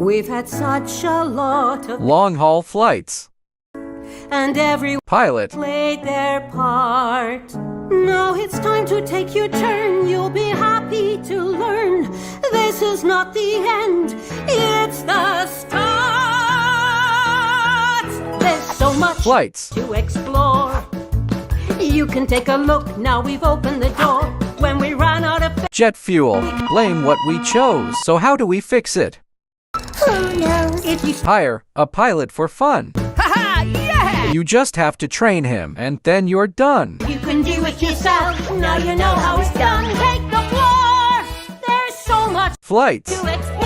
We've had such a lot of long-haul flights. and every Pilot. played their part. Now it's time to take your turn. You'll be happy to learn this is not the end, it's the start. There's so much Flights. to explore. You can take a look, now we've opened the door. When we ran out of Jet fuel. Blame what we chose. So how do we fix it? who knows? If you Hire a pilot for fun. haha, yeah! You just have to train him, and then you're done. You can do it yourself, now you know how it's done. Take the floor, there's so much Flights. to explore.